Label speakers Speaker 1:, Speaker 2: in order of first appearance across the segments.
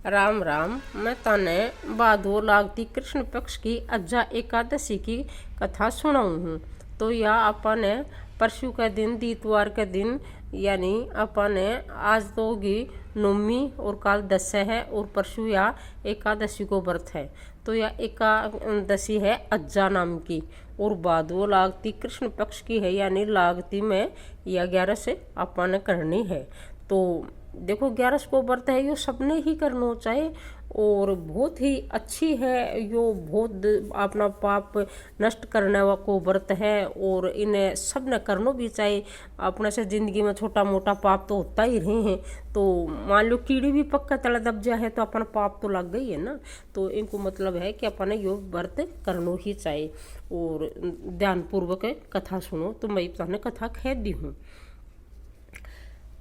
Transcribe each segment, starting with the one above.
Speaker 1: राम राम। मैं तने भादो लागती कृष्ण पक्ष की अज्जा एकादशी की कथा सुनाऊं हूँ। तो यह अपन ने परसों के दिन इतवार के दिन यानी अपन ने आज तो होगी नवमी और काल दशा है और परसों या एकादशी को व्रत है। तो यह एकादशी है अज्जा नाम की और भादो लागती कृष्ण पक्ष की है यानी लागती में या 11 से अपन ने करनी है। तो देखो 11 को व्रत है, यो सबने ही करना चाहिए और बहुत ही अच्छी है। यो बहुत अपना पाप नष्ट करने को व्रत है और इन्हें सब ने करना भी चाहिए। अपने से जिंदगी में छोटा मोटा पाप तो होता ही रहे हैं। तो मान लो कीड़ी भी पक्का तला दब जाए है तो अपन पाप तो लग गई है ना। तो इनको मतलब है कि अपन यो व्रत करना ही चाहिए। और ध्यानपूर्वक कथा सुनो। तो मैं तुम्हें कथा कह दी हूँ।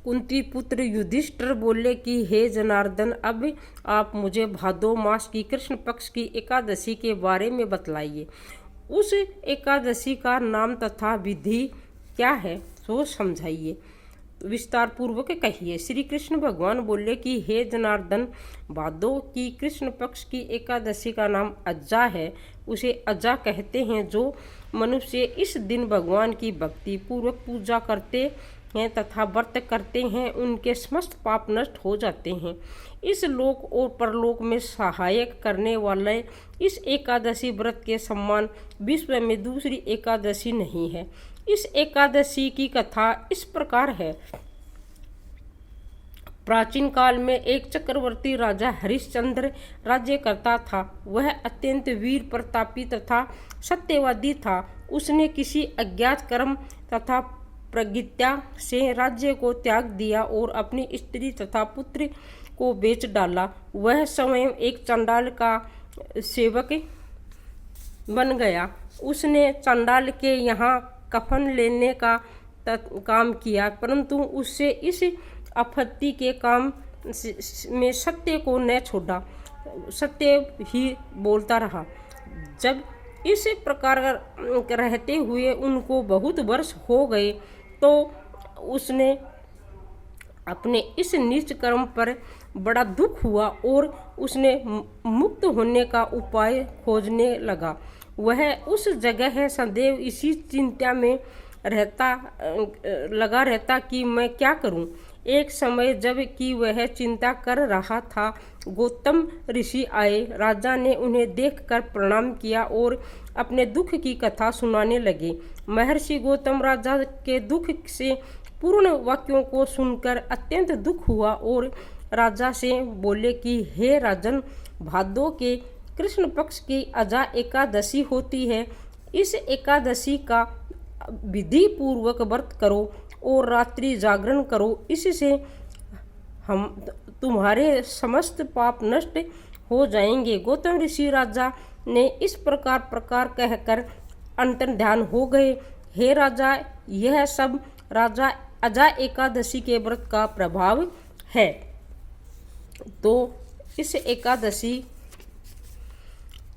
Speaker 1: कुंती पुत्र युधिष्ठिर बोले कि हे जनार्दन, अब आप मुझे भादो मास की कृष्ण पक्ष की एकादशी के बारे में बतलाइए। उस एकादशी का नाम तथा विधि क्या है तो समझाइए, विस्तार पूर्वक कहिए। श्री कृष्ण भगवान बोले कि हे जनार्दन, भादो की कृष्ण पक्ष की एकादशी का नाम अज्जा है। उसे अज्जा कहते हैं। जो मनुष्य इस दिन भगवान की भक्ति पूर्वक पूजा करते हैं तथा व्रत करते हैं, उनके समस्त पाप नष्ट हो जाते हैं। इस लोक और परलोक में सहायक करने वाले इस एकादशी व्रत के समान विश्व में दूसरी एकादशी नहीं है। इस एकादशी की कथा इस प्रकार है। प्राचीन काल में एक चक्रवर्ती राजा हरिश्चंद्र राज्य करता था। वह अत्यंत वीर प्रतापी तथा सत्यवादी था। उसने किसी अज्ञात कर्म तथा प्रज्ञा से राज्य को त्याग दिया और अपनी स्त्री तथा पुत्र को बेच डाला। वह स्वयं एक चंडाल का सेवक बन गया। उसने चंडाल के यहाँ कफन लेने का काम किया, परंतु उससे इस आपत्ति के काम में सत्य को न छोड़ा, सत्य ही बोलता रहा। जब इस प्रकार रहते हुए उनको बहुत वर्ष हो गए तो उसने अपने इस नीच कर्म पर बड़ा दुख हुआ और उसने मुक्त होने का उपाय खोजने लगा। वह उस जगह सदैव इसी चिंता में लगा रहता कि मैं क्या करूं। एक समय जब कि वह चिंता कर रहा था, गौतम ऋषि आए। राजा ने उन्हें देखकर प्रणाम किया और अपने दुख की कथा सुनाने लगे। महर्षि गौतम राजा के दुख से पूर्ण वाक्यों को सुनकर अत्यंत दुख हुआ और राजा से बोले कि हे राजन, भादो के कृष्ण पक्ष की अजा एकादशी होती है। इस एकादशी का विधि पूर्वक व्रत करो और रात्रि जागरण करो। इससे हम तुम्हारे समस्त पाप नष्ट हो जाएंगे। गौतम ऋषि राजा ने इस प्रकार कहकर अंतर ध्यान हो गए। हे राजा, यह सब राजा अजा एकादशी के व्रत का प्रभाव है। तो इस एकादशी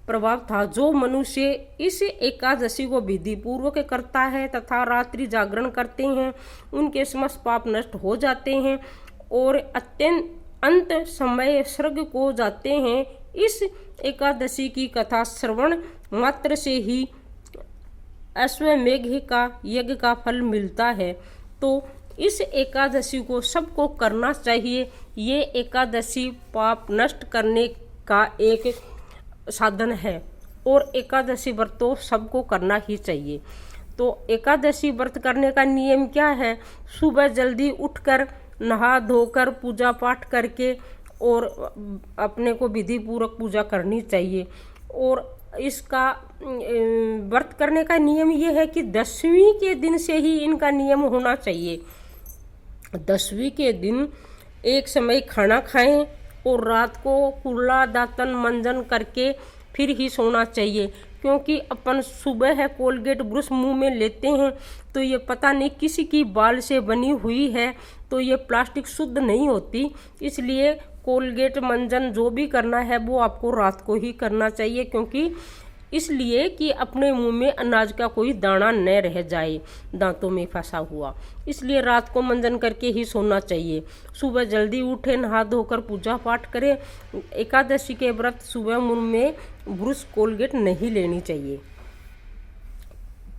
Speaker 1: प्रभाव था। जो मनुष्य इस एकादशी को विधि पूर्वक करता है तथा रात्रि जागरण करते हैं, उनके समस्त पाप नष्ट हो जाते हैं और अत्यंत अंत समय स्वर्ग को जाते हैं। इस एकादशी की कथा श्रवण मात्र से ही अश्वमेघ का यज्ञ का फल मिलता है। तो इस एकादशी को सबको करना चाहिए। ये एकादशी पाप नष्ट करने का एक साधन है और एकादशी व्रत तो सबको करना ही चाहिए। तो एकादशी व्रत करने का नियम क्या है? सुबह जल्दी उठकर नहा धोकर पूजा पाठ करके और अपने को विधि पूर्वक पूजा करनी चाहिए। और इसका व्रत करने का नियम ये है कि 10वीं के दिन से ही इनका नियम होना चाहिए। 10वीं के दिन एक समय खाना खाएं और रात को कुल्ला दातन मंजन करके फिर ही सोना चाहिए। क्योंकि अपन सुबह है कोलगेट ब्रश मुंह में लेते हैं तो ये पता नहीं किसी की बाल से बनी हुई है, तो ये प्लास्टिक शुद्ध नहीं होती। इसलिए कोलगेट मंजन जो भी करना है वो आपको रात को ही करना चाहिए। क्योंकि इसलिए कि अपने मुंह में अनाज का कोई दाना न रह जाए दांतों में फंसा हुआ। इसलिए रात को मंजन करके ही सोना चाहिए। सुबह जल्दी उठे, नहा धोकर पूजा पाठ करें। एकादशी के व्रत सुबह मुंह में ब्रश कोलगेट नहीं लेनी चाहिए।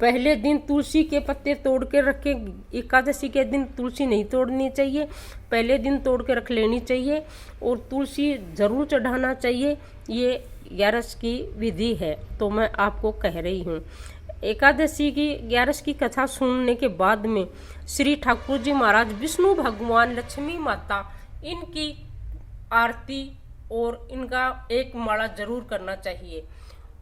Speaker 1: पहले दिन तुलसी के पत्ते तोड़ के रखें। एकादशी के दिन तुलसी नहीं तोड़नी चाहिए, पहले दिन तोड़ के रख लेनी चाहिए और तुलसी जरूर चढ़ाना चाहिए। ये 11 की विधि है तो मैं आपको कह रही हूँ। एकादशी की 11 की कथा सुनने के बाद में श्री ठाकुर जी महाराज, विष्णु भगवान, लक्ष्मी माता, इनकी आरती और इनका एक माला जरूर करना चाहिए।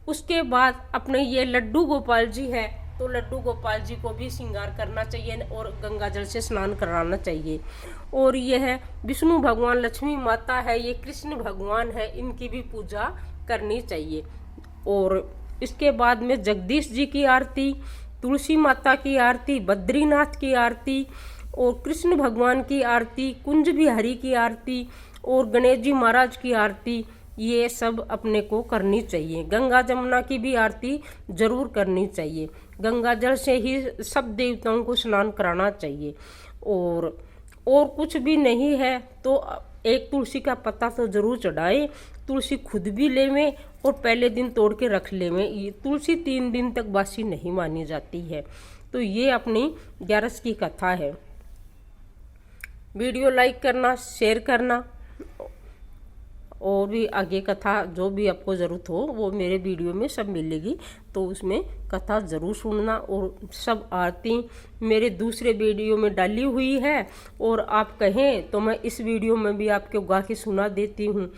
Speaker 1: उसके बाद अपने ये लड्डू गोपाल जी है तो लड्डू गोपाल जी को भी श्रृंगार करना चाहिए और गंगा जल से स्नान कराना चाहिए। और यह है विष्णु भगवान, लक्ष्मी माता है, ये कृष्ण भगवान है, इनकी भी पूजा करनी चाहिए। और इसके बाद में जगदीश जी की आरती, तुलसी माता की आरती, बद्रीनाथ की आरती और कृष्ण भगवान की आरती, कुंज बिहारी की आरती और गणेश जी महाराज की आरती, ये सब अपने को करनी चाहिए। गंगा जमुना की भी आरती जरूर करनी चाहिए। गंगा जल से ही सब देवताओं को स्नान कराना चाहिए। और कुछ भी नहीं है तो एक तुलसी का पत्ता तो जरूर चढ़ाए। तुलसी खुद भी लेवें और पहले दिन तोड़ के रख लेवें। ये तुलसी 3 दिन तक बासी नहीं मानी जाती है। तो ये अपनी 11 की कथा है। वीडियो लाइक करना, शेयर करना और भी आगे कथा जो भी आपको ज़रूरत हो वो मेरे वीडियो में सब मिलेगी, तो उसमें कथा ज़रूर सुनना। और सब आरती मेरे दूसरे वीडियो में डाली हुई है और आप कहें तो मैं इस वीडियो में भी आपको गा के सुना देती हूँ।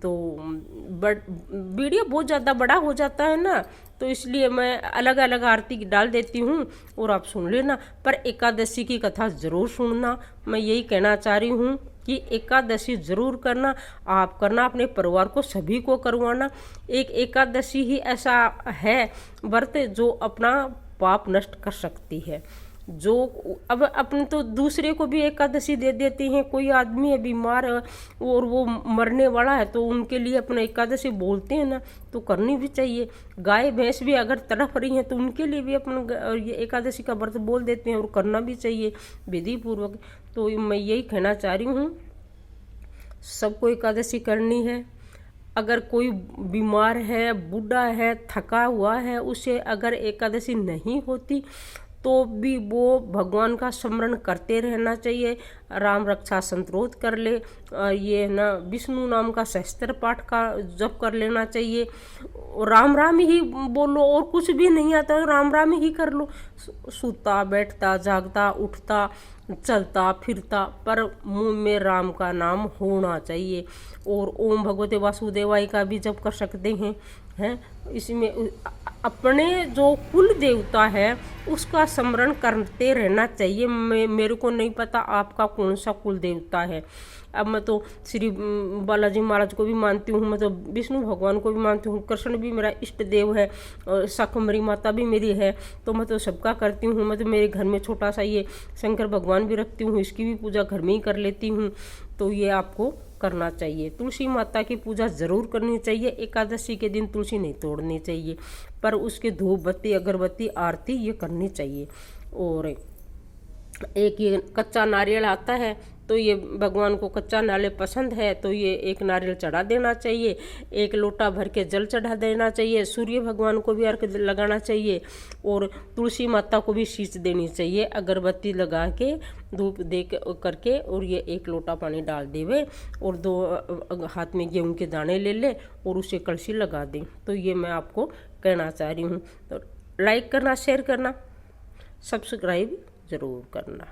Speaker 1: तो वीडियो बहुत ज़्यादा बड़ा हो जाता है ना, तो इसलिए मैं अलग अलग आरती डाल देती हूँ और आप सुन लेना। पर एकादशी की कथा ज़रूर सुनना। मैं यही कहना चाह रही हूँ कि एकादशी जरूर करना, आप करना, अपने परिवार को सभी को करवाना। एक एकादशी ही ऐसा है व्रत जो अपना पाप नष्ट कर सकती है। जो अब अपन तो दूसरे को भी एकादशी दे देते हैं। कोई आदमी है बीमार है और वो मरने वाला है तो उनके लिए अपना एकादशी बोलते हैं ना, तो करनी भी चाहिए। गाय भैंस भी अगर तड़फ रही हैं तो उनके लिए भी अपन ये एकादशी का व्रत बोल देते हैं और करना भी चाहिए विधि पूर्वक। तो मैं यही कहना चाह रही हूँ, सबको एकादशी करनी है। अगर कोई बीमार है, बूढ़ा है, थका हुआ है, उसे अगर एकादशी नहीं होती तो भी वो भगवान का स्मरण करते रहना चाहिए। राम रक्षा संतरोध कर ले, ये ना विष्णु नाम का सहस्त्र पाठ का जप कर लेना चाहिए। राम राम ही बोलो और कुछ भी नहीं आता राम राम ही कर लो। सूता बैठता जागता उठता चलता फिरता पर मुंह में राम का नाम होना चाहिए। और ओम भगवते वासुदेवाय का भी जप कर सकते हैं। इसमें अपने जो कुल देवता है उसका स्मरण करते रहना चाहिए। मेरे को नहीं पता आपका कौन सा कुल देवता है। अब मैं तो श्री बालाजी महाराज को भी मानती हूँ, मैं तो विष्णु भगवान को भी मानती हूँ, कृष्ण भी मेरा इष्ट देव है और शाकंभरी माता भी मेरी है, तो मैं तो सबका करती हूँ। मैं तो मेरे घर में छोटा सा ये शंकर भगवान भी रखती हूँ, इसकी भी पूजा घर में ही कर लेती हूँ। तो ये आपको करना चाहिए। तुलसी माता की पूजा जरूर करनी चाहिए। एकादशी के दिन तुलसी नहीं तोड़नी चाहिए, पर उसके धूप बत्ती अगरबत्ती आरती ये करनी चाहिए। और एक ये कच्चा नारियल आता है तो ये भगवान को कच्चा नारियल पसंद है तो ये एक नारियल चढ़ा देना चाहिए। एक लोटा भर के जल चढ़ा देना चाहिए। सूर्य भगवान को भी अर्घ लगाना चाहिए और तुलसी माता को भी शीश देनी चाहिए अगरबत्ती लगा के, धूप दे करके। और ये एक लोटा पानी डाल देवे और 2 हाथ में गेहूं के दाने ले ले और उसे कलशी लगा दें। तो ये मैं आपको कहना चाह रही हूँ। तो लाइक करना, शेयर करना, सब्सक्राइब ज़रूर करना।